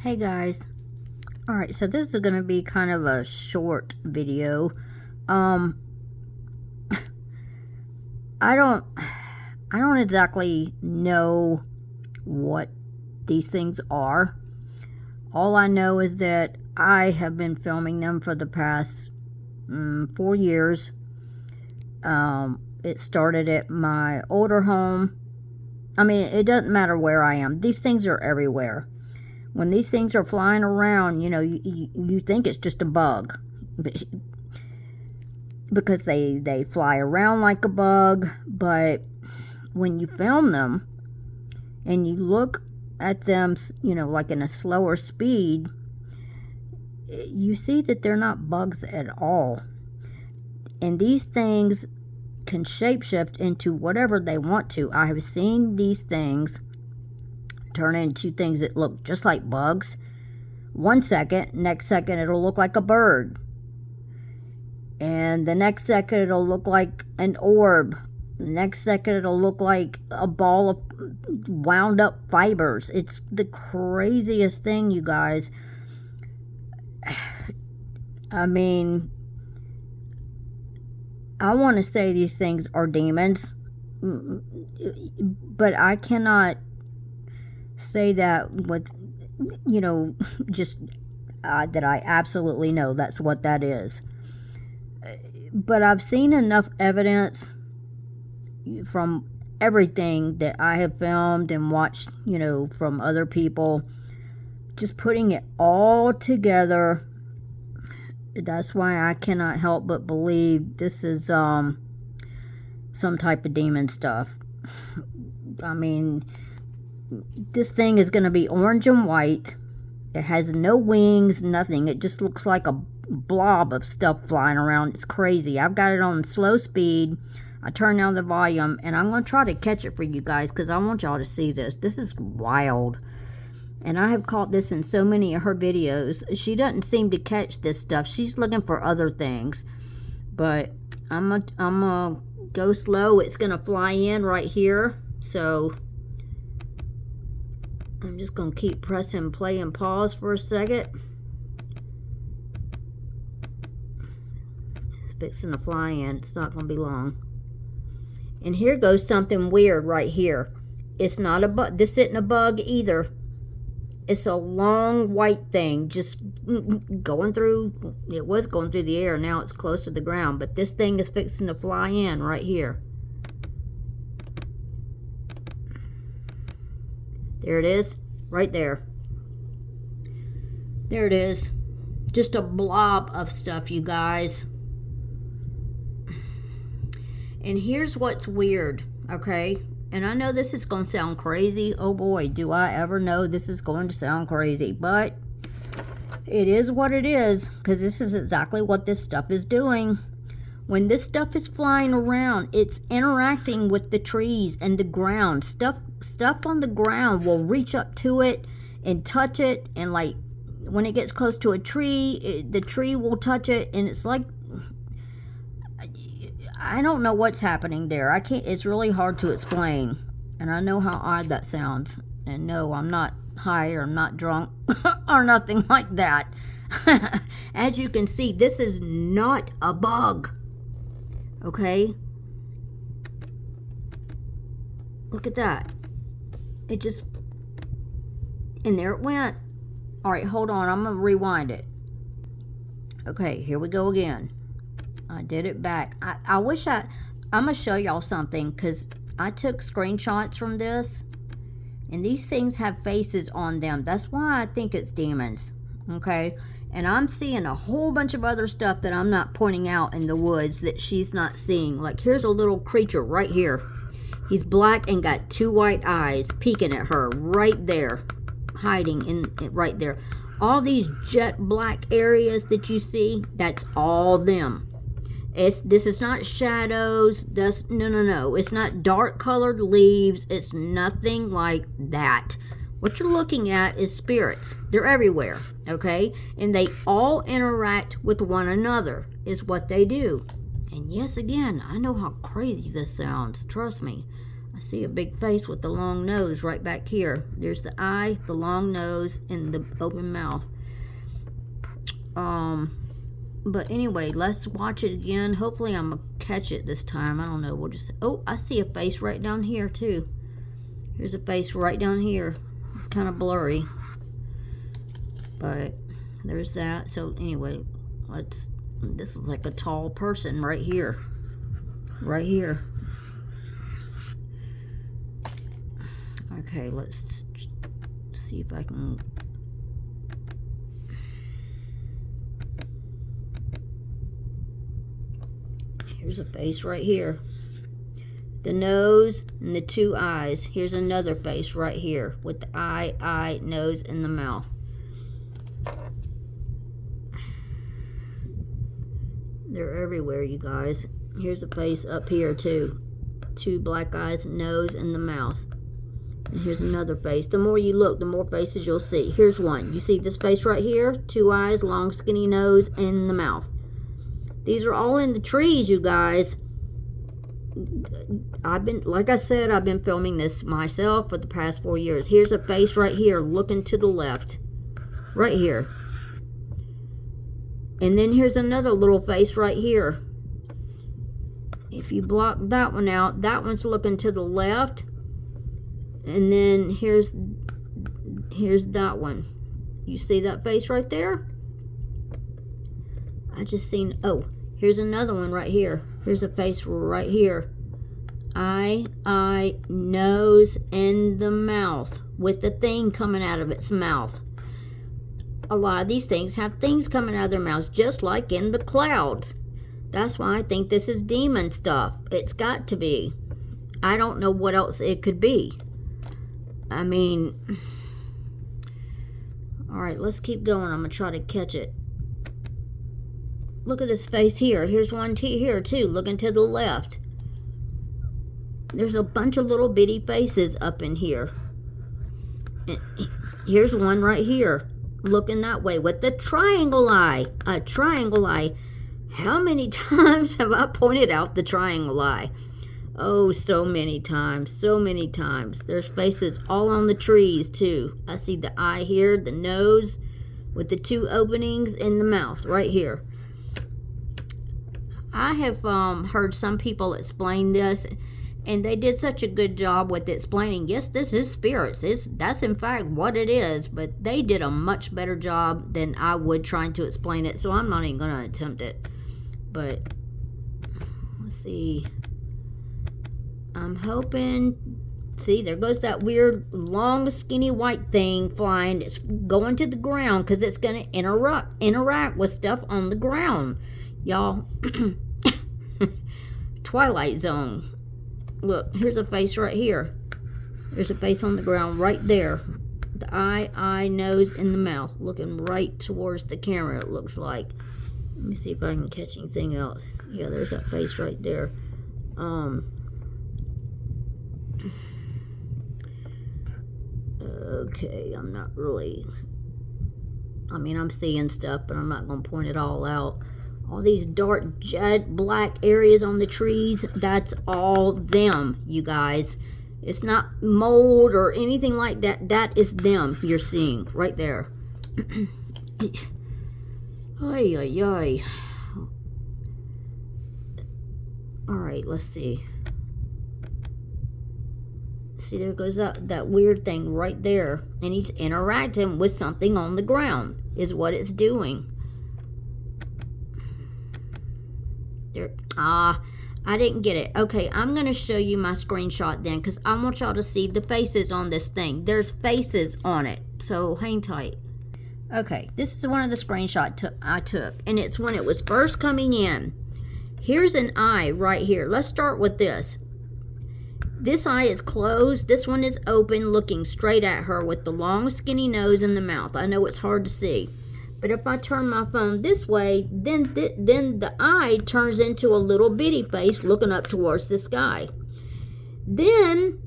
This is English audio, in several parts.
Hey guys. Alright, so this is gonna be kind of a short video. Um I don't exactly know what these things are. All I know is that I have been filming them for the past 4 years. It started at my older home. I mean, it doesn't matter where I am. These things are everywhere. When these things are flying around, you think it's just a bug. Because they fly around like a bug. But when you film them and you look at them, like in a slower speed, you see that they're not bugs at all. And these things can shapeshift into whatever they want to. I have seen these things turn into things that look just like bugs. 1 second, next second it'll look like a bird. And the next second it'll look like an orb. The next second it'll look like a ball of wound up fibers. It's the craziest thing, you guys. I mean, I want to say these things are demons, but I cannot say that with, just that I absolutely know that's what that is. But I've seen enough evidence from everything that I have filmed and watched, from other people, just putting it all together. That's why I cannot help but believe this is some type of demon stuff. I mean, this thing is going to be orange and white. It has no wings, nothing. It just looks like a blob of stuff flying around. It's crazy. I've got it on slow speed. I turn down the volume, and I'm going to try to catch it for you guys because I want y'all to see this. This is wild. And I have caught this in so many of her videos. She doesn't seem to catch this stuff. She's looking for other things. But I'm gonna go slow. It's going to fly in right here. So I'm just going to keep pressing play and pause for a second. It's fixing to fly in. It's not going to be long. And here goes something weird right here. It's not a bug. This isn't a bug either. It's a long white thing just going through. It was going through the air. Now it's close to the ground. But this thing is fixing to fly in right here. There it is. Right there. There it is. Just a blob of stuff, you guys. And here's what's weird, okay? And I know this is going to sound crazy. Oh boy, do I ever know this is going to sound crazy. But it is what it is, because this is exactly what this stuff is doing. When this stuff is flying around, it's interacting with the trees and the ground. Stuff on the ground will reach up to it and touch it. And like when it gets close to a tree, the tree will touch it. And it's like, I don't know what's happening there. I can't. It's really hard to explain. And I know how odd that sounds. And no, I'm not high or I'm not drunk or nothing like that. As you can see, this is not a bug. Okay? Look at that. It just... And there it went. Alright, hold on. I'm going to rewind it. Okay, here we go again. I did it back. I wish I'm going to show y'all something because I took screenshots from this. And these things have faces on them. That's why I think it's demons. Okay? And I'm seeing a whole bunch of other stuff that I'm not pointing out in the woods that she's not seeing. Like here's a little creature right here. He's black and got 2 white eyes peeking at her right there. Hiding in right there. All these jet black areas that you see, that's all them. This is not shadows. No. It's not dark colored leaves. It's nothing like that. What you're looking at is spirits. They're everywhere, okay? And they all interact with one another is what they do. And yes, again, I know how crazy this sounds. Trust me. I see a big face with the long nose right back here. There's the eye, the long nose, and the open mouth. But anyway, let's watch it again. Hopefully I'm gonna catch it this time. I don't know. We'll just... Oh, I see a face right down here too. Here's a face right down here. It's kind of blurry, but there's that. So anyway, let's... This is like a tall person right here. Right here. Okay, let's see if I can... Here's a face right here. The nose and the two eyes. Here's another face right here with the eye, nose, and the mouth. They're everywhere, you guys. Here's a face up here too. Two black eyes, nose, and the mouth. And here's another face. The more you look, the more faces you'll see. Here's one. You see this face right here? Two eyes, long skinny nose, and the mouth. These are all in the trees, you guys. Like I said, I've been filming this myself for the past 4 years. Here's a face right here looking to the left. Right here. And then here's another little face right here. If you block that one out, that one's looking to the left. And then here's that one. You see that face right there? I just seen... Oh, here's another one right here. Here's a face right here. Eye, nose, and the mouth with the thing coming out of its mouth. A lot of these things have things coming out of their mouths, just like in the clouds. That's why I think this is demon stuff. It's got to be. I don't know what else it could be. I mean... Alright, let's keep going. I'm going to try to catch it. Look at this face here. Here's one here too, looking to the left. There's a bunch of little bitty faces up in here. And here's one right here, looking that way with the triangle eye. A triangle eye. How many times have I pointed out the triangle eye? Oh, so many times. So many times. There's faces all on the trees too. I see the eye here, the nose with the two openings, and the mouth right here. I have heard some people explain this, and they did such a good job with explaining, yes, this is spirits. That's in fact what it is, but they did a much better job than I would trying to explain it, so I'm not even going to attempt it. But, let's see. I'm hoping... See, there goes that weird, long, skinny white thing flying. It's going to the ground because it's going to interact with stuff on the ground. Y'all, Twilight Zone. Look, here's a face right here. There's a face on the ground right there. The eye, nose, and the mouth. Looking right towards the camera, it looks like. Let me see if I can catch anything else. Yeah, there's that face right there. Okay, I'm not really... I mean, I'm seeing stuff, but I'm not going to point it all out. All these dark jet black areas on the trees, that's all them, you guys. It's not mold or anything like that. That is them you're seeing right there. Ay, ay, ay. Alright, let's see. See, there goes that weird thing right there. And he's interacting with something on the ground, is what it's doing. There. I didn't get it. Okay, I'm going to show you my screenshot then, because I want y'all to see the faces on this thing. There's faces on it, so hang tight. Okay, this is one of the screenshots I took, and it's when it was first coming in. Here's an eye right here. Let's start with this. This eye is closed. This one is open, looking straight at her with the long, skinny nose and the mouth. I know it's hard to see. But if I turn my phone this way, then the eye turns into a little bitty face looking up towards the sky. Then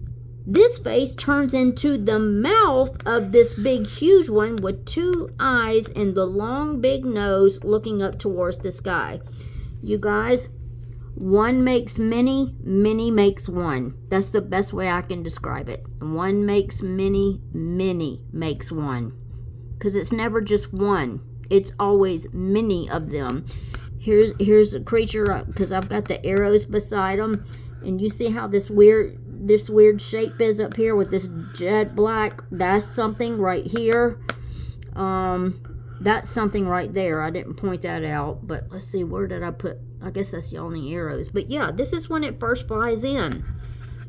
this face turns into the mouth of this big, huge one with two eyes and the long, big nose looking up towards the sky. You guys, One makes many, many makes one. That's the best way I can describe it. One makes many, many makes one. Because it's never just one. It's always many of them. Here's a creature, because I've got the arrows beside them. And you see how this weird shape is up here with this jet black? That's something right here. That's something right there. I didn't point that out, but let's see, where did I put? I guess that's yawning arrows. But yeah, this is when it first flies in,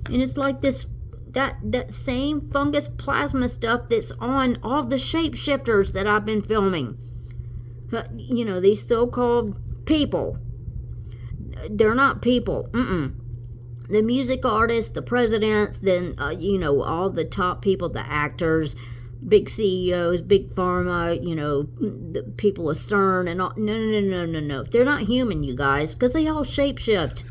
and it's like this that same fungus plasma stuff that's on all the shapeshifters that I've been filming. You know, these so-called people. They're not people. The music artists, the presidents, then you know, all the top people, the actors, big CEOs, big pharma, you know, the people of CERN and all. No. They're not human, you guys, because they all shapeshift.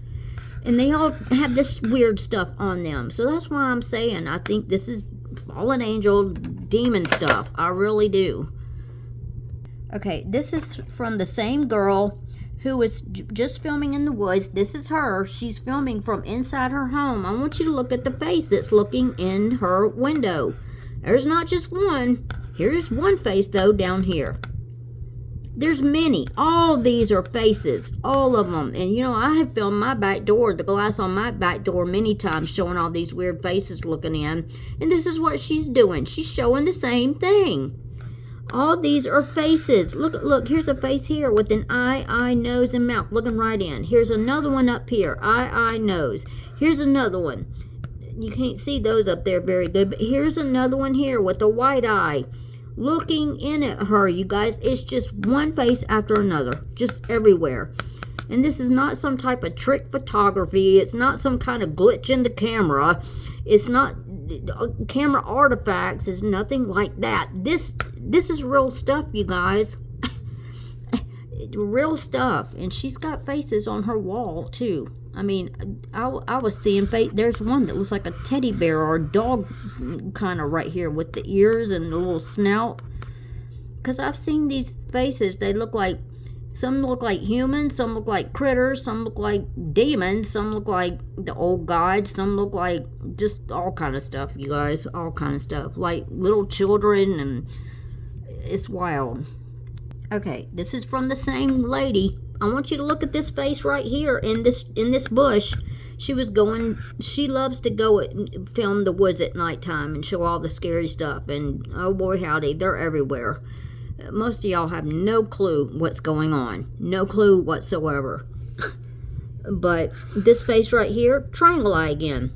And they all have this weird stuff on them. So that's why I'm saying I think this is fallen angel demon stuff. I really do. Okay, this is from the same girl who was just filming in the woods. This is her. She's filming from inside her home. I want you to look at the face that's looking in her window. There's not just one. Here's one face, though, down here. There's many. All these are faces. All of them. And, you know, I have filmed my back door, the glass on my back door many times, showing all these weird faces looking in. And this is what she's doing. She's showing the same thing. All these are faces. Look, here's a face here with an eye, nose, and mouth looking right in. Here's another one up here. Eye, nose. Here's another one. You can't see those up there very good, but here's another one here with a white eye looking in at her, you guys. It's just one face after another, just everywhere. And this is not some type of trick photography. It's not some kind of glitch in the camera. It's not camera artifacts. It's nothing like that. This is real stuff, you guys. Real stuff. And she's got faces on her wall too. I mean, I was seeing there's one that looks like a teddy bear or a dog kind of right here with the ears and the little snout. Because I've seen these faces. They look like, some look like humans, some look like critters, some look like demons, some look like the old gods, some look like just all kind of stuff, you guys. All kind of stuff. Like little children, and it's wild. Okay, this is from the same lady. I want you to look at this face right here in this bush. She loves to go and film the woods at nighttime and show all the scary stuff. And oh boy howdy, they're everywhere. Most of y'all have no clue what's going on. No clue whatsoever. But this face right here, triangle eye again.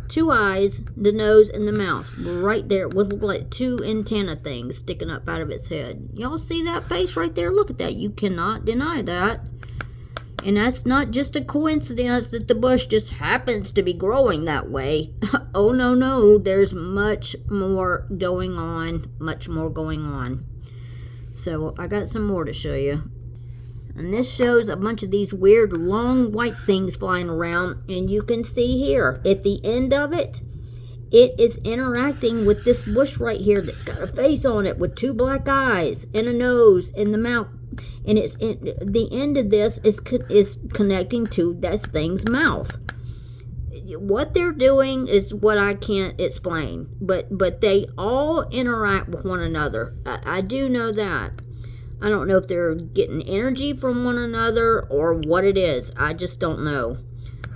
2 eyes, the nose, and the mouth. Right there with like 2 antenna things sticking up out of its head. Y'all see that face right there? Look at that. You cannot deny that. And that's not just a coincidence that the bush just happens to be growing that way. Oh, no. There's much more going on. Much more going on. So I got some more to show you. And this shows a bunch of these weird long white things flying around. And you can see here, at the end of it, it is interacting with this bush right here that's got a face on it with 2 black eyes and a nose and the mouth. And the end of this is connecting to this thing's mouth. What they're doing is what I can't explain. But they all interact with one another. I do know that. I don't know if they're getting energy from one another or what it is. I just don't know.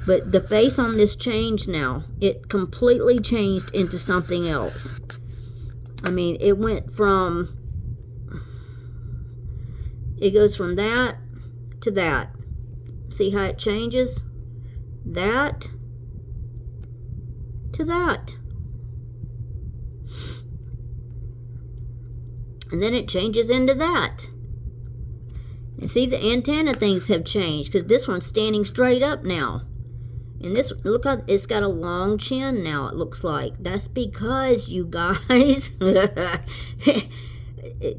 But the face on this changed now. It completely changed into something else. I mean, it goes from that to that. See how it changes? That to that. And then it changes into that. And see, the antenna things have changed because this one's standing straight up now. And this, look how it's got a long chin now, it looks like. That's because, you guys,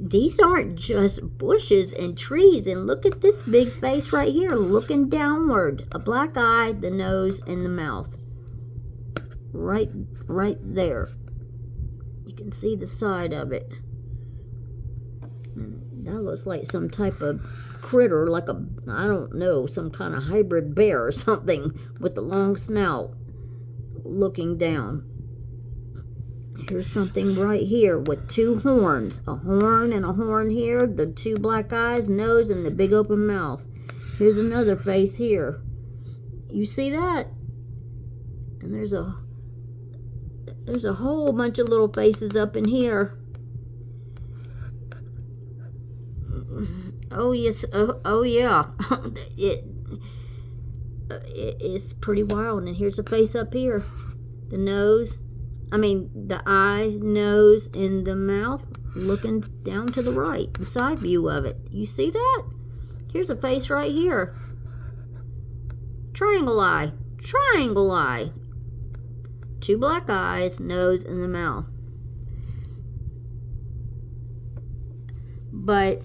these aren't just bushes and trees. And look at this big face right here looking downward. A black eye, the nose, and the mouth. Right there. You can see the side of it. That looks like some type of critter, like a, I don't know, some kind of hybrid bear or something with a long snout looking down. Here's something right here with two horns. A horn and a horn here. The two black eyes, nose, and the big open mouth. Here's another face here. You see that? And there's a whole bunch of little faces up in here. Oh yes. Oh yeah. It's pretty wild. And here's a face up here. The nose. The eye, nose, and the mouth looking down to the right, the side view of it. You see that? Here's a face right here. Triangle eye. Triangle eye. Two black eyes, nose, and the mouth. But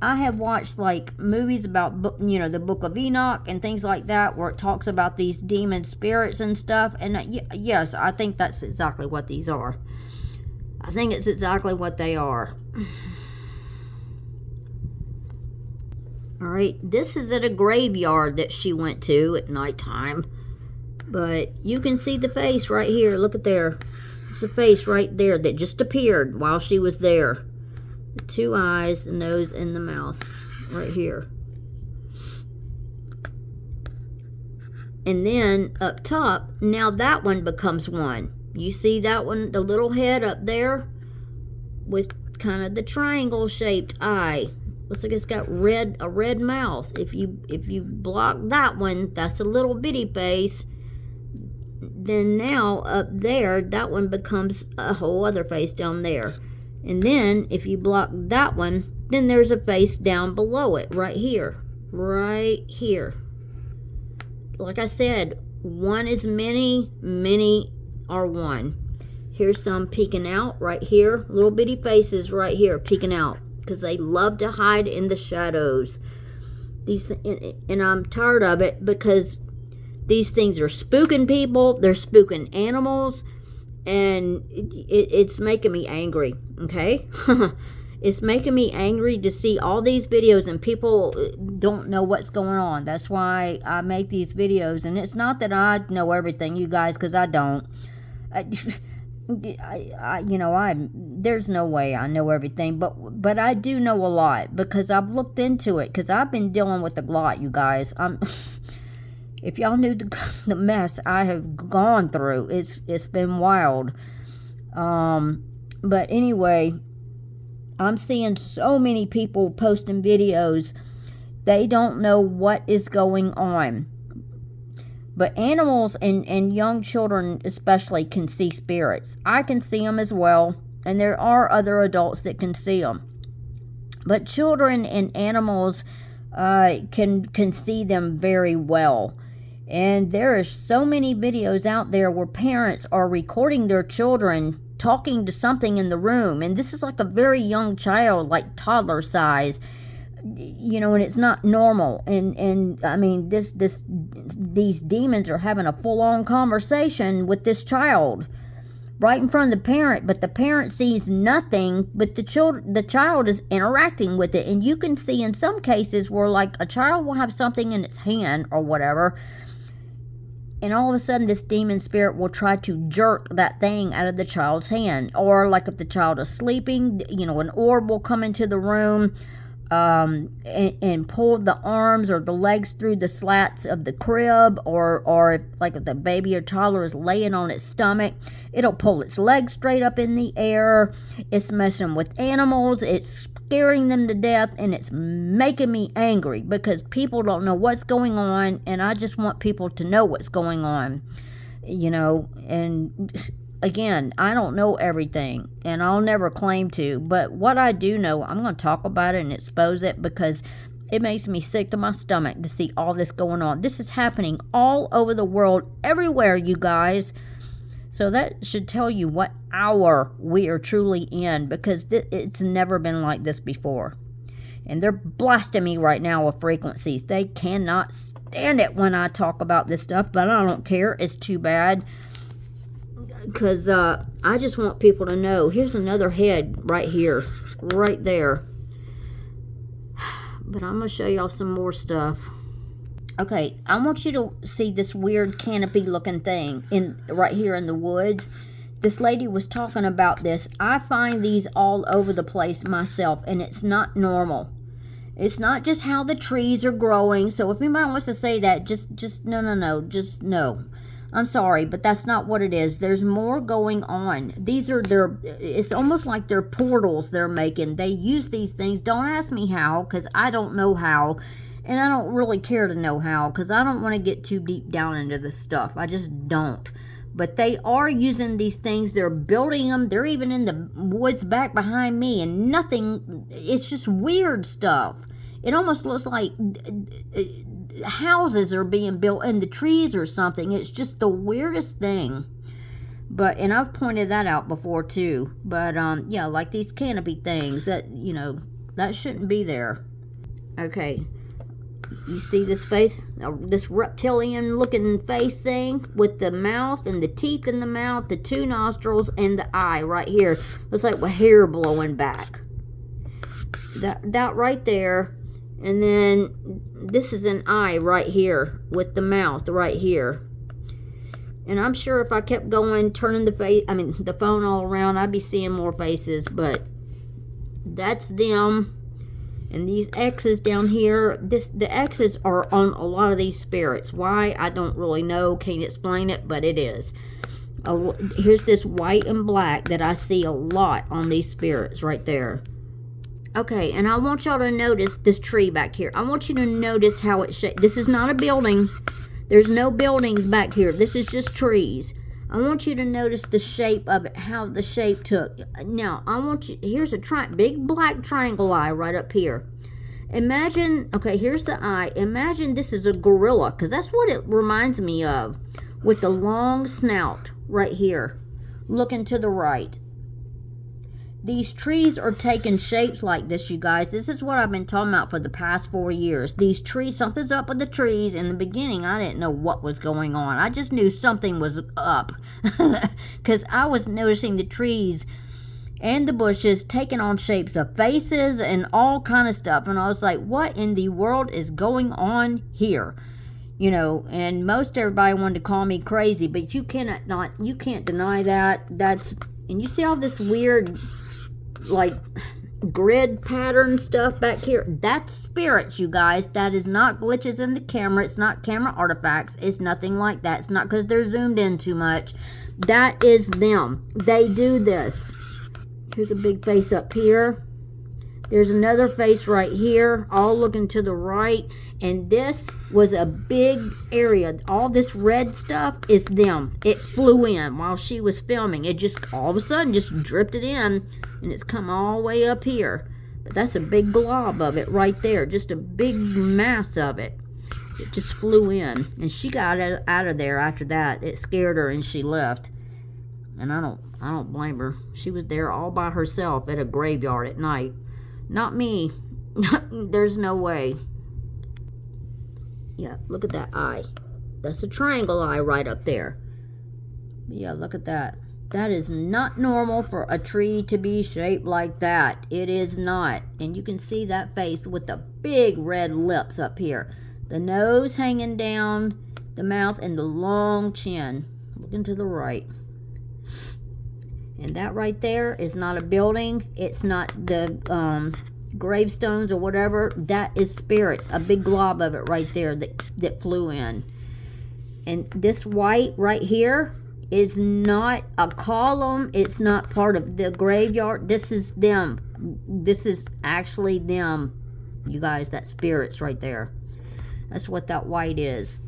I have watched like movies about, the Book of Enoch and things like that, where it talks about these demon spirits and stuff. And yes, I think that's exactly what these are. I think it's exactly what they are. All right, this is at a graveyard that she went to at nighttime. But you can see the face right here. Look at there. It's a face right there that just appeared while she was there. The two eyes, the nose, and the mouth right here. And then up top, now that one becomes one. You see that one, the little head up there with kind of the triangle shaped eye. Looks like it's got a red mouth. If you block that one, that's a little bitty face. Then now up there, that one becomes a whole other face down there. And then, if you block that one, then there's a face down below it, right here. Right here. Like I said, one is many, many are one. Here's some peeking out right here. Little bitty faces right here peeking out. Because they love to hide in the shadows. And I'm tired of it because these things are spooking people. They're spooking animals. And it's making me angry, okay? It's making me angry to see all these videos and people don't know what's going on. That's why I make these videos. And it's not that I know everything, you guys, because I don't. There's no way I know everything, but I do know a lot because I've looked into it, because I've been dealing with a lot, you guys. If y'all knew the mess I have gone through, it's been wild. But anyway, I'm seeing so many people posting videos. They don't know what is going on. But animals and young children especially can see spirits. I can see them as well, and there are other adults that can see them. But children and animals can see them very well. And there are so many videos out there where parents are recording their children talking to something in the room. And this is like a very young child, like toddler size. And it's not normal. And I mean, these demons are having a full-on conversation with this child right in front of the parent, but the parent sees nothing, but the child is interacting with it. And you can see in some cases where like a child will have something in its hand or whatever, and all of a sudden this demon spirit will try to jerk that thing out of the child's hand. Or like if the child is sleeping, an orb will come into the room and pull the arms or the legs through the slats of the crib, or if the baby or toddler is laying on its stomach, it'll pull its legs straight up in the air. It's messing with animals. It's scaring them to death, and it's making me angry because people don't know what's going on, and I just want people to know what's going on, and again, I don't know everything, and I'll never claim to, but what I do know, I'm going to talk about it and expose it because it makes me sick to my stomach to see all this going on. This is happening all over the world, everywhere, you guys. So that should tell you what hour we are truly in, because it's never been like this before. And they're blasting me right now with frequencies. They cannot stand it when I talk about this stuff, but I don't care. It's too bad. Because I just want people to know. Here's another head right here. Right there. But I'm going to show y'all some more stuff. Okay, I want you to see this weird canopy looking thing right here in the woods. This lady was talking about this. I find these all over the place myself, and it's not normal. It's not just how the trees are growing. So if anybody wants to say that, just no, just no. I'm sorry, but that's not what it is. There's more going on. It's almost like they're portals they're making. They use these things. Don't ask me how, because I don't know how. And I don't really care to know how, because I don't want to get too deep down into this stuff. I just don't. But they are using these things. They're building them. They're even in the woods back behind me. And nothing, it's just weird stuff. It almost looks like houses are being built in the trees or something. It's just the weirdest thing. And I've pointed that out before too. But yeah, like these canopy things that, that shouldn't be there. Okay. You see this face, this reptilian looking face thing with the mouth and the teeth in the mouth, the two nostrils and the eye right here. Looks like with hair blowing back. That right there. And then this is an eye right here with the mouth right here. And I'm sure if I kept going, turning the phone all around, I'd be seeing more faces. But that's them. And these X's down here, the X's are on a lot of these spirits. Why? I don't really know. Can't explain it, but it is. Here's this white and black that I see a lot on these spirits right there. Okay, and I want y'all to notice this tree back here. I want you to notice how it's shaped. This is not a building. There's no buildings back here. This is just trees. I want you to notice the shape of it, how the shape took. Now, here's a big black triangle eye right up here. Imagine, okay, here's the eye. Imagine this is a gorilla, because that's what it reminds me of, with the long snout right here, looking to the right. These trees are taking shapes like this, you guys. This is what I've been talking about for the past 4 years. These trees, something's up with the trees. In the beginning, I didn't know what was going on. I just knew something was up. Because I was noticing the trees and the bushes taking on shapes of faces and all kind of stuff. And I was like, what in the world is going on here? And most everybody wanted to call me crazy. But you can't deny that. And you see all this weird, like, grid pattern stuff back here. That's spirits, you guys. That is not glitches in the camera. It's not camera artifacts. It's nothing like that. It's not because they're zoomed in too much. That is them. They do this. Here's a big face up here. There's another face right here, all looking to the right. And this was a big area. All this red stuff is them. It flew in while she was filming. It just all of a sudden just drifted in, and it's come all the way up here. But that's a big glob of it right there. Just a big mass of it. It just flew in. And she got out of there after that. It scared her and she left. And I don't blame her. She was there all by herself at a graveyard at night. Not me. There's no way. Yeah, look at that eye. That's a triangle eye right up there. Yeah, look at that. That is not normal for a tree to be shaped like that. It is not. And you can see that face with the big red lips up here. The nose hanging down, the mouth, and the long chin. Looking to the right. And that right there is not a building. It's not the gravestones or whatever. That is spirits. A big glob of it right there that flew in. And this white right here is not a column. It's not part of the graveyard. This is them. This is actually them. You guys, that spirits right there. That's what that white is.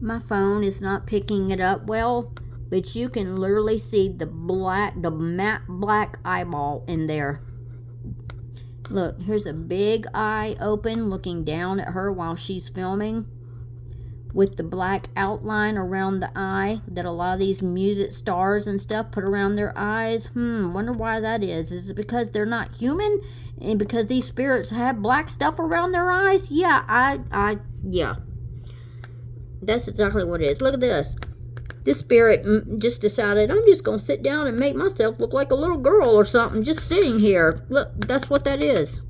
My phone is not picking it up well. But you can literally see the matte black eyeball in there. Look, here's a big eye open looking down at her while she's filming. With the black outline around the eye that a lot of these music stars and stuff put around their eyes. Wonder why that is. Is it because they're not human? And because these spirits have black stuff around their eyes? Yeah, yeah. That's exactly what it is. Look at this. This spirit just decided, I'm just going to sit down and make myself look like a little girl or something, just sitting here. Look, that's what that is.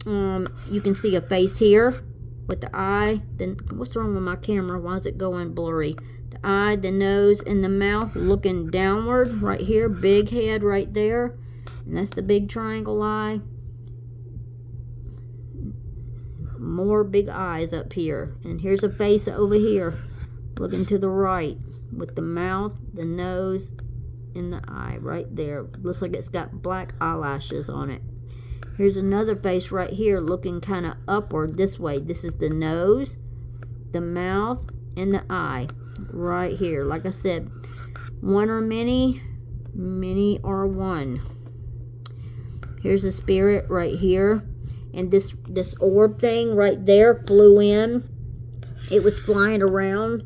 You can see a face here with the eye. Then what's wrong with my camera? Why is it going blurry? The eye, the nose, and the mouth looking downward right here. Big head right there. And that's the big triangle eye. More big eyes up here. And here's a face over here looking to the right with the mouth, the nose, and the eye right there. Looks like it's got black eyelashes on it. Here's another face right here looking kind of upward this way. This is the nose, the mouth, and the eye right here. Like I said, one or many, many or one. Here's a spirit right here. And this orb thing right there flew in. It was flying around.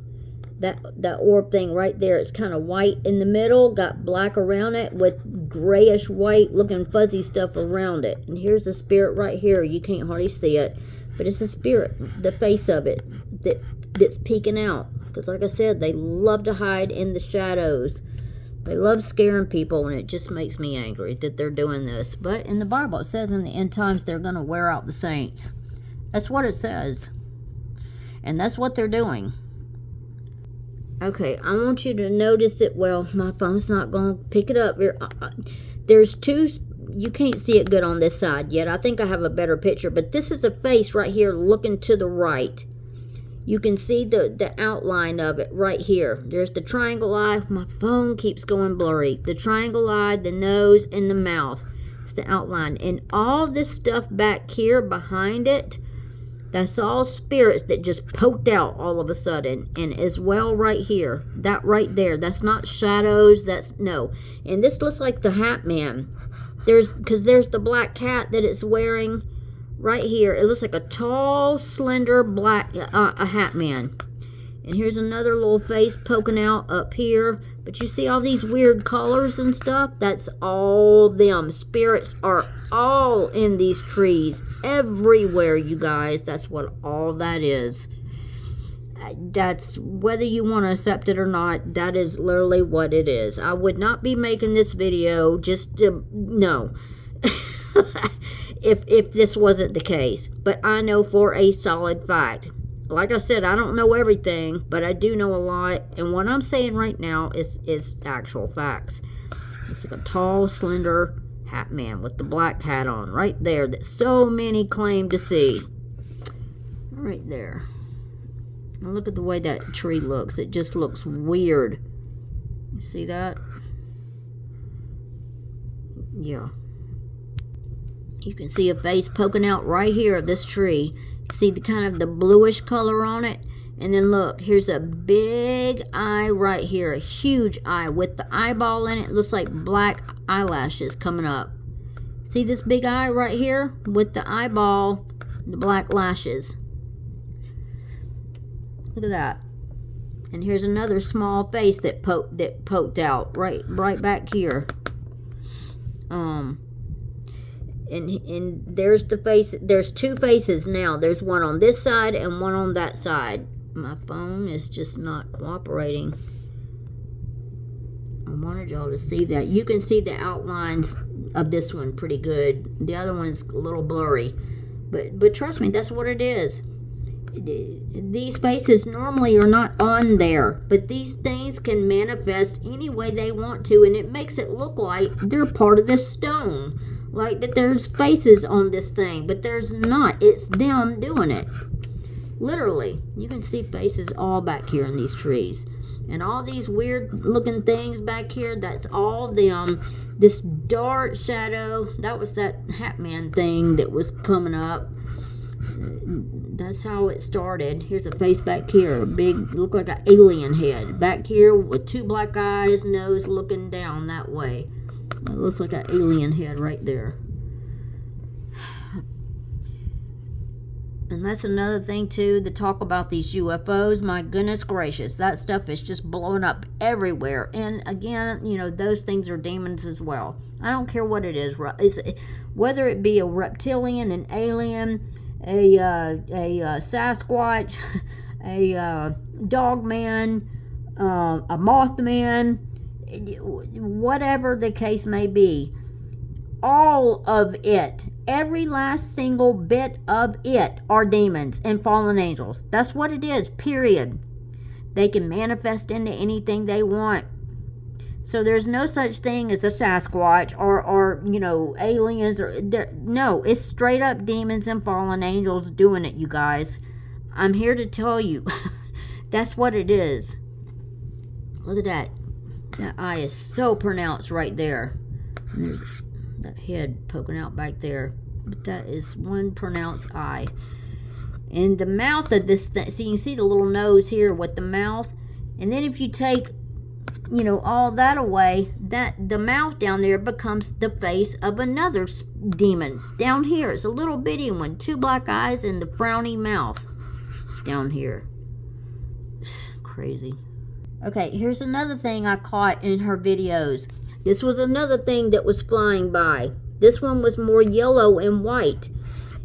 That orb thing right there, it's kind of white in the middle, got black around it with grayish white looking fuzzy stuff around it. And here's a spirit right here. You can't hardly see it, but it's a spirit, the face of it that's peeking out. Because like I said, they love to hide in the shadows. They love scaring people, and it just makes me angry that they're doing this. But in the Bible, it says in the end times they're going to wear out the saints. That's what it says. And that's what they're doing. Okay, I want you to notice it. Well, my phone's not going to pick it up. There's two. You can't see it good on this side yet. I think I have a better picture. But this is a face right here looking to the right. You can see the outline of it right here. There's the triangle eye. My phone keeps going blurry. The triangle eye, the nose, and the mouth. It's the outline. And all this stuff back here behind it, that's all spirits that just poked out all of a sudden. And as well right here. That right there. That's not shadows. That's no. And this looks like the Hat Man. Because there's the black hat that it's wearing. Right here, it looks like a tall, slender, black, a Hat Man. And here's another little face poking out up here. But you see all these weird colors and stuff? That's all them. Spirits are all in these trees. Everywhere, you guys. That's what all that is. That's, whether you want to accept it or not, that is literally what it is. I would not be making this video just to, no. If this wasn't the case. But I know for a solid fact. Like I said, I don't know everything, but I do know a lot. And what I'm saying right now is actual facts. It's like a tall, slender Hat Man with the black hat on. Right there that so many claim to see. Right there. Now look at the way that tree looks. It just looks weird. You see that? Yeah. You can see a face poking out right here of this tree. See the kind of the bluish color on it? And then look, here's a big eye right here. A huge eye with the eyeball in it. It looks like black eyelashes coming up. See this big eye right here? With the eyeball, the black lashes. Look at that. And here's another small face that poked out right back here. And there's the face. There's two faces now. There's one on this side and one on that side. My phone is just not cooperating. I wanted y'all to see that. You can see the outlines of this one pretty good. The other one's a little blurry. But trust me, that's what it is. These faces normally are not on there, but these things can manifest any way they want to, and it makes it look like they're part of this stone. Like that there's faces on this thing, but there's not. It's them doing it. Literally. You can see faces all back here in these trees. And all these weird looking things back here, that's all them. This dark shadow, that was that Hat Man thing that was coming up. That's how it started. Here's a face back here. A big, look like an alien head. Back here with two black eyes, nose looking down that way. It looks like an alien head right there. And that's another thing, too, to talk about these UFOs. My goodness gracious, that stuff is just blowing up everywhere. And again, you know, those things are demons as well. I don't care what it is. Whether it be a reptilian, an alien, a Sasquatch, a dogman, a mothman, whatever the case may be, all of it, every last single bit of it, are demons and fallen angels. That's what it is, period. They can manifest into anything they want. So there's no such thing as a Sasquatch or you know, aliens. No, it's straight up demons and fallen angels doing it, you guys. I'm here to tell you. That's what it is. Look at that. That eye is so pronounced right there. And there's that head poking out back there. But that is one pronounced eye. And the mouth of this thing, so you can see the little nose here with the mouth. And then if you take, you know, all that away, that the mouth down there becomes the face of another demon. Down here, it's a little bitty one. 2 black eyes and the frowny mouth down here. Crazy. Okay, here's another thing I caught in her videos. This was another thing that was flying by. This one was more yellow and white.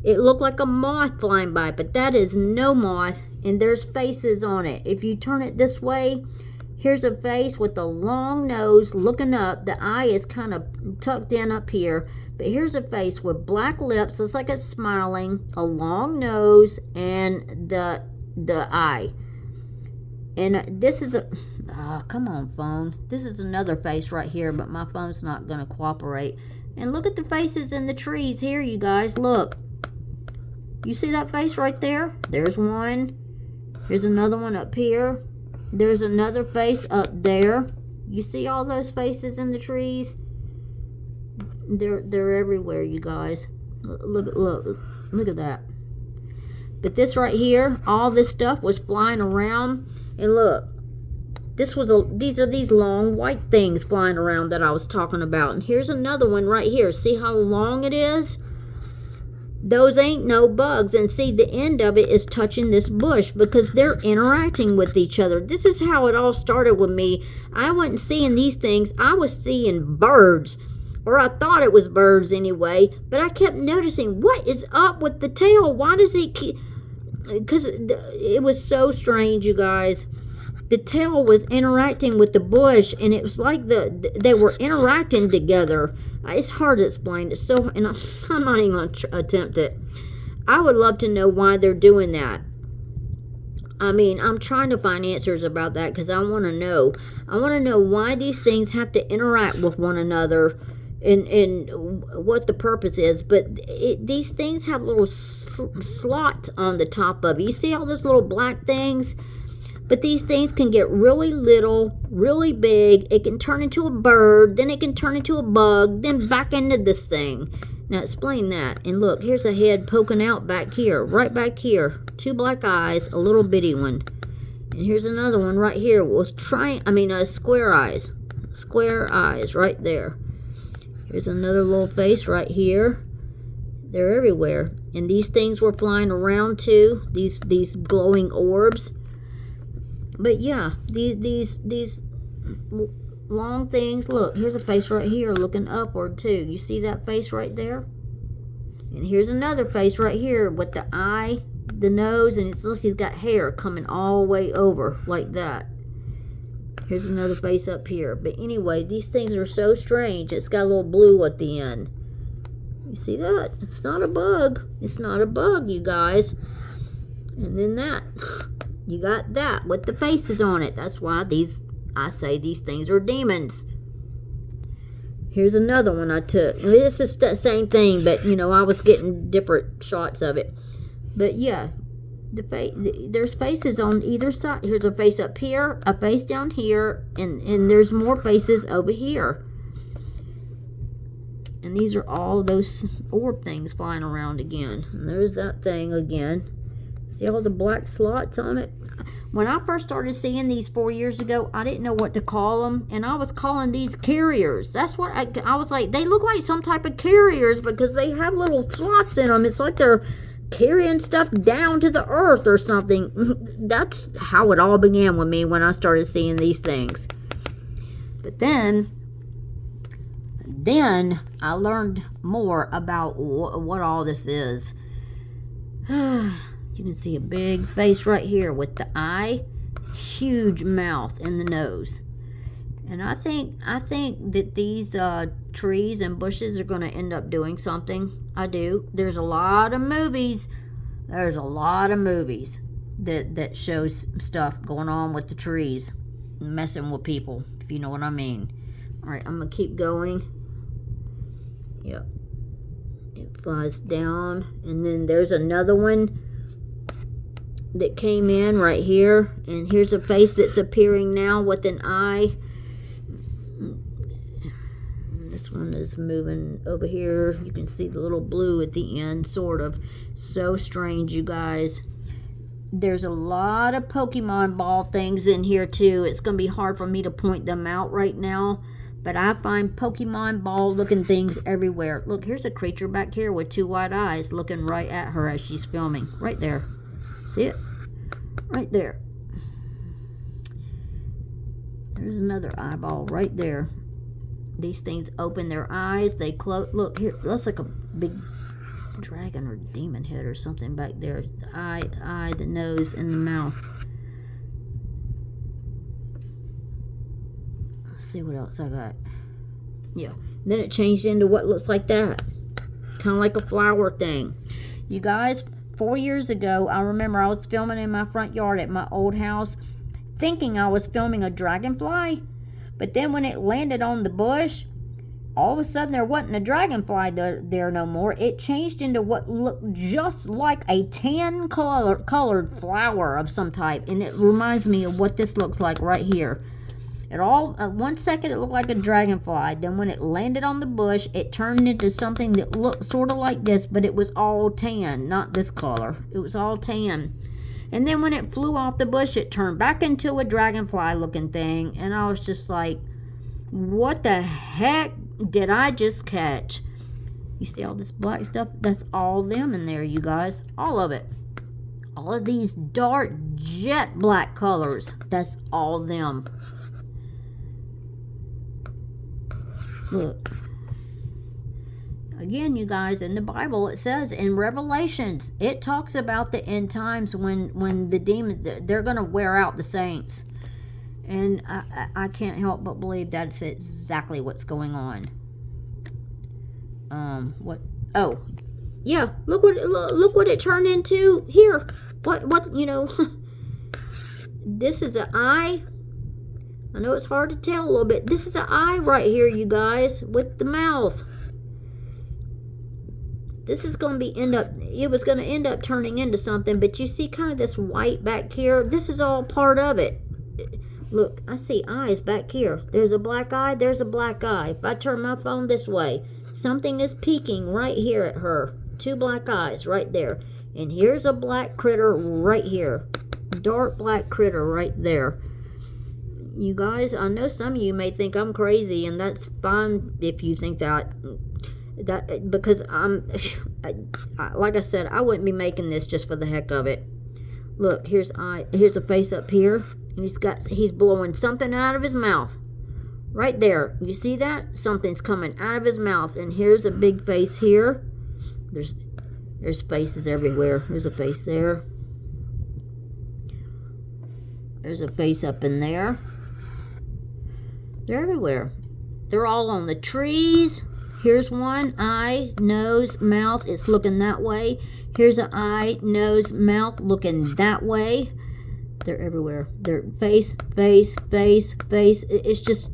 It looked like a moth flying by, but that is no moth, and there's faces on it. If you turn it this way, here's a face with a long nose looking up. The eye is kind of tucked in up here, but here's a face with black lips, looks like it's smiling, a long nose, and the eye. And this is a... Oh, come on, phone. This is another face right here, but my phone's not going to cooperate. And look at the faces in the trees here, you guys. Look. You see that face right there? There's one. Here's another one up here. There's another face up there. You see all those faces in the trees? They're everywhere, you guys. Look at that. But this right here, all this stuff was flying around. And look, these are these long white things flying around that I was talking about. And here's another one right here. See how long it is? Those ain't no bugs. And see, the end of it is touching this bush because they're interacting with each other. This is how it all started with me. I wasn't seeing these things. I was seeing birds. Or I thought it was birds anyway. But I kept noticing, what is up with the tail? Why does it keep... Because it was so strange, you guys. The tail was interacting with the bush, and it was like they were interacting together. It's hard to explain. It's so, and I'm not even going to attempt it. I would love to know why they're doing that. I mean, I'm trying to find answers about that because I want to know. I want to know why these things have to interact with one another and what the purpose is. But these things have little slots on the top of it. You see all those little black things? But these things can get really little, really big. It can turn into a bird, then it can turn into a bug, then back into this thing. Now explain that. And look, here's a head poking out back here, right back here. 2 black eyes, a little bitty one. And here's another one right here with square eyes. Square eyes right there. Here's another little face right here. They're everywhere. And these things were flying around too. These glowing orbs. But yeah, these long things. Look, here's a face right here looking upward too. You see that face right there? And here's another face right here with the eye, the nose, and it's like he's got hair coming all the way over like that. Here's another face up here. But anyway, these things are so strange. It's got a little blue at the end. You see that? It's not a bug. It's not a bug, you guys. And then that. You got that with the faces on it. That's why I say these things are demons. Here's another one I took. This is the same thing, but you know, I was getting different shots of it. But yeah, there's faces on either side. Here's a face up here, a face down here, and there's more faces over here. And these are all those orb things flying around again. And there's that thing again. See all the black slots on it? When I first started seeing these 4 years ago, I didn't know what to call them. And I was calling these carriers. That's what I was like, they look like some type of carriers because they have little slots in them. It's like they're carrying stuff down to the earth or something. That's how it all began with me when I started seeing these things. But then I learned more about what all this is. You can see a big face right here with the eye, huge mouth, and the nose. And I think that these trees and bushes are going to end up doing something. I do. There's a lot of movies. There's a lot of movies that shows stuff going on with the trees, messing with people, if you know what I mean. All right, I'm gonna keep going. Yep. It flies down, and then there's another one that came in right here, and here's a face that's appearing now with an eye. This one is moving over here. You can see the little blue at the end, sort of. So strange, you guys. There's a lot of Pokemon ball things in here too. It's going to be hard for me to point them out right now, but I find Pokemon ball looking things everywhere. Look, here's a creature back here with 2 white eyes looking right at her as she's filming. Right there. See it? Right there. There's another eyeball right there. These things open their eyes. They close. Look, here. Looks like a big dragon or demon head or something back there. The eye, the nose, and the mouth. Let's see what else I got. Yeah. Then it changed into what looks like that. Kind of like a flower thing. You guys, 4 years ago, I remember I was filming in my front yard at my old house, thinking I was filming a dragonfly. But then when it landed on the bush, all of a sudden there wasn't a dragonfly there no more. It changed into what looked just like a tan colored flower of some type. And it reminds me of what this looks like right here. It all, 1 second it looked like a dragonfly. Then when it landed on the bush, it turned into something that looked sort of like this, but it was all tan, not this color. It was all tan. And then when it flew off the bush, it turned back into a dragonfly looking thing. And I was just like, what the heck did I just catch? You see all this black stuff? That's all them in there, you guys. All of it. All of these dark jet black colors. That's all them. Look. Again, you guys, in the Bible, it says in Revelations, it talks about the end times when the demons, they're going to wear out the saints. And I can't help but believe that's exactly what's going on. What? Oh, yeah. Look what it turned into here. What? You know, this is an eye. I know it's hard to tell a little bit. This is an eye right here, you guys, with the mouth. This is going to it was going to end up turning into something, but you see kind of this white back here. This is all part of it. Look, I see eyes back here. There's a black eye, there's a black eye. If I turn my phone this way, something is peeking right here at her. 2 black eyes right there. And here's a black critter right here. Dark black critter right there. You guys, I know some of you may think I'm crazy, and that's fine if you think that because like I said, I wouldn't be making this just for the heck of it. Look, here's a face up here, and he's blowing something out of his mouth. Right there. You see that? Something's coming out of his mouth, and here's a big face here. There's faces everywhere. There's a face there. There's a face up in there. They're everywhere. They're all on the trees. Here's one eye, nose, mouth. It's looking that way. Here's an eye, nose, mouth looking that way. They're everywhere. They're face. It's just...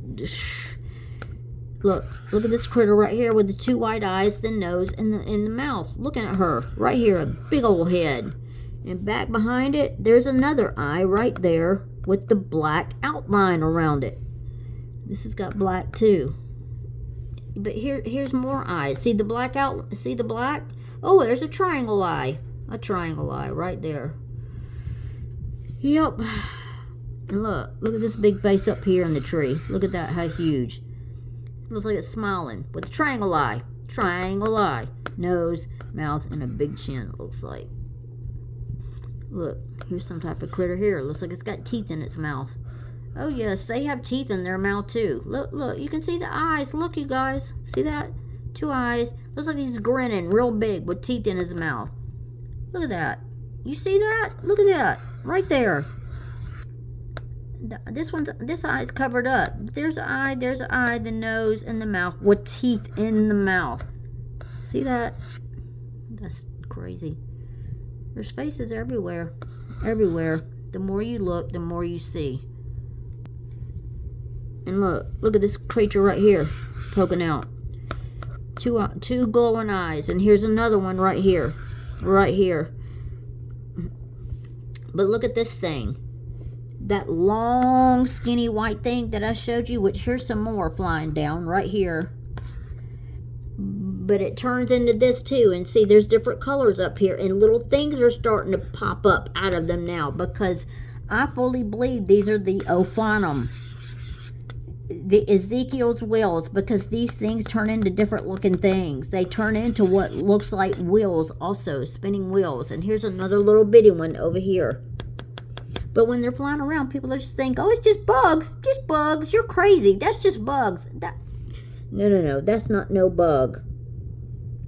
Look at this critter right here with the 2 white eyes, the nose, and the mouth. Looking at her. Right here, a big old head. And back behind it, there's another eye right there with the black outline around it. This has got black too. But here's more eyes. See the black out? See the black? Oh, there's a triangle eye. A triangle eye right there. Yep. And look at this big face up here in the tree. Look at that, how huge. It looks like it's smiling with a triangle eye. Triangle eye. Nose, mouth, and a big chin, it looks like. Look, here's some type of critter here. It looks like it's got teeth in its mouth. Oh yes, they have teeth in their mouth too. Look, you can see the eyes. Look, you guys. See that? 2 eyes. Looks like he's grinning real big with teeth in his mouth. Look at that. You see that? Look at that. Right there. This eye is covered up. There's an eye, the nose, and the mouth with teeth in the mouth. See that? That's crazy. There's faces everywhere. Everywhere. The more you look, the more you see. And look at this creature right here, poking out. Two glowing eyes, and here's another one right here. Right here. But look at this thing. That long, skinny white thing that I showed you, which here's some more flying down right here. But it turns into this too. And see, there's different colors up here. And little things are starting to pop up out of them now. Because I fully believe these are the Ophanum. The Ezekiel's wheels. Because these things turn into different looking things. They turn into what looks like wheels also. Spinning wheels. And here's another little bitty one over here. But when they're flying around, people just think, oh, it's just bugs. Just bugs. You're crazy. That's just bugs. No. That's not no bug.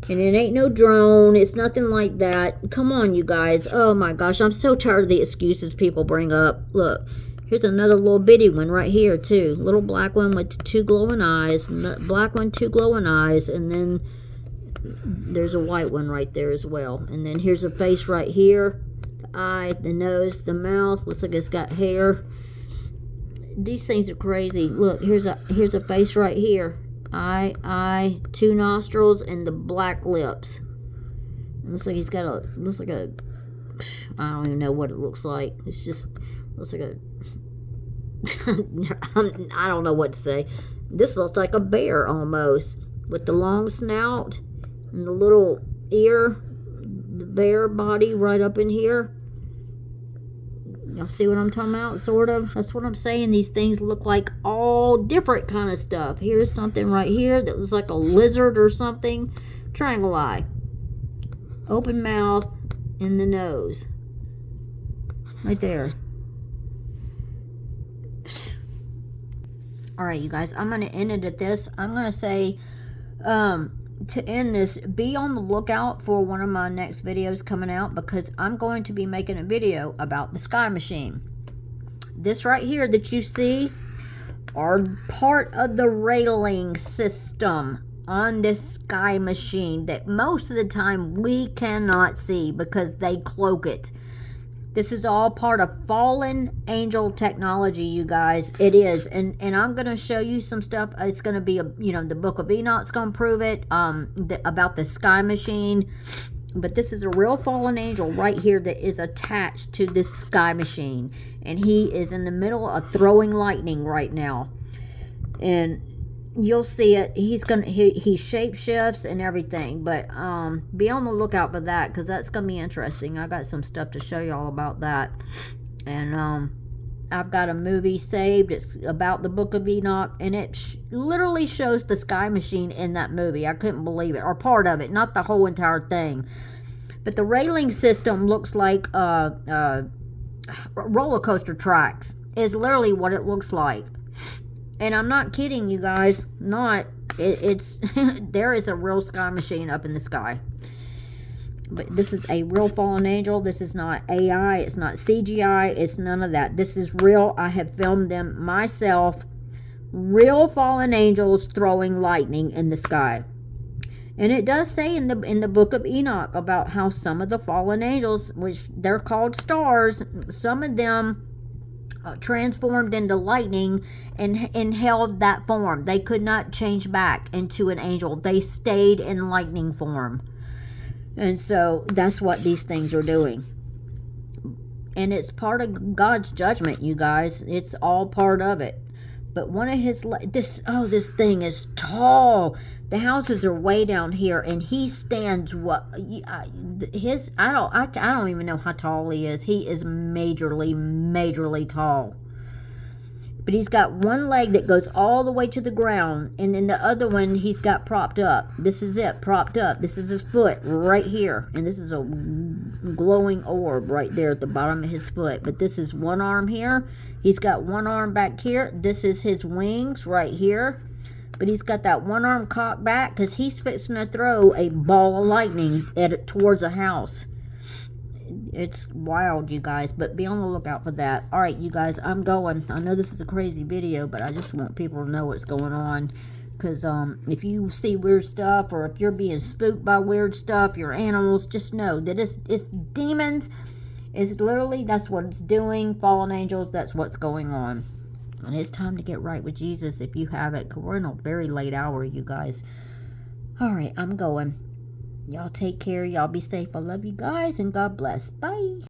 And it ain't no drone. It's nothing like that. Come on, you guys. Oh, my gosh. I'm so tired of the excuses people bring up. Look. Here's another little bitty one right here, too. Little black one with two glowing eyes. Black one, two glowing eyes. And then there's a white one right there as well. And then here's a face right here. The eye, the nose, the mouth. Looks like it's got hair. These things are crazy. Look, here's a face right here. Eye, two nostrils, and the black lips. It looks like he's got I don't even know what it looks like. It's just, looks like a, I don't know what to say. This looks like a bear almost, with the long snout and the little ear, the bear body right up in here. Y'all see what I'm talking about? Sort of. That's what I'm saying. These things look like all different kind of stuff. Here's something right here that looks like a lizard or something. Triangle eye. Open mouth and the nose. Right there. Alright, you guys. I'm going to end it at this. I'm going to say, to end this, be on the lookout for one of my next videos coming out, because I'm going to be making a video about the Sky Machine. This right here that you see are part of the railing system on this Sky Machine that most of the time we cannot see because they cloak it. This is all part of fallen angel technology, you guys. It is. And I'm going to show you some stuff. It's going to be, the Book of Enoch's going to prove it, about the Sky Machine. But this is a real fallen angel right here that is attached to this Sky Machine. And he is in the middle of throwing lightning right now. And you'll see it. He shapeshifts and everything, but be on the lookout for that, because that's gonna be interesting. I got some stuff to show y'all about that. And I've got a movie saved. It's about the Book of Enoch, and it literally shows the Sky Machine in that movie. I couldn't believe it, or part of it, not the whole entire thing. But the railing system looks like roller coaster tracks. Is literally what it looks like. And I'm not kidding, you guys. It's there is a real Sky Machine up in the sky. But this is a real fallen angel. This is not AI. It's not CGI. It's none of that. This is real. I have filmed them myself. Real fallen angels throwing lightning in the sky. And it does say in the Book of Enoch about how some of the fallen angels, which they're called stars, some of them transformed into lightning and held that form. They could not change back into an angel. They stayed in lightning form. And so that's what these things are doing. And it's part of God's judgment, you guys. It's all part of it. But one of his, this thing is tall. The houses are way down here, and he stands I don't even know how tall he is. He is majorly tall. But he's got one leg that goes all the way to the ground, and then the other one he's got propped up. This is it, propped up. This is his foot right here, and this is a glowing orb right there at the bottom of his foot. But this is one arm here. He's got one arm back here. This is his wings right here. But he's got that one arm cocked back because he's fixing to throw a ball of lightning towards a house. It's wild, you guys, but be on the lookout for that. All right, you guys, I'm going. I know this is a crazy video, but I just want people to know what's going on. Because if you see weird stuff, or if you're being spooked by weird stuff, your animals, just know that it's demons. It's literally, that's what it's doing. Fallen angels, that's what's going on. And it's time to get right with Jesus if you haven't. 'Cause we're in a very late hour, you guys. All right, I'm going. Y'all take care. Y'all be safe. I love you guys, and God bless. Bye.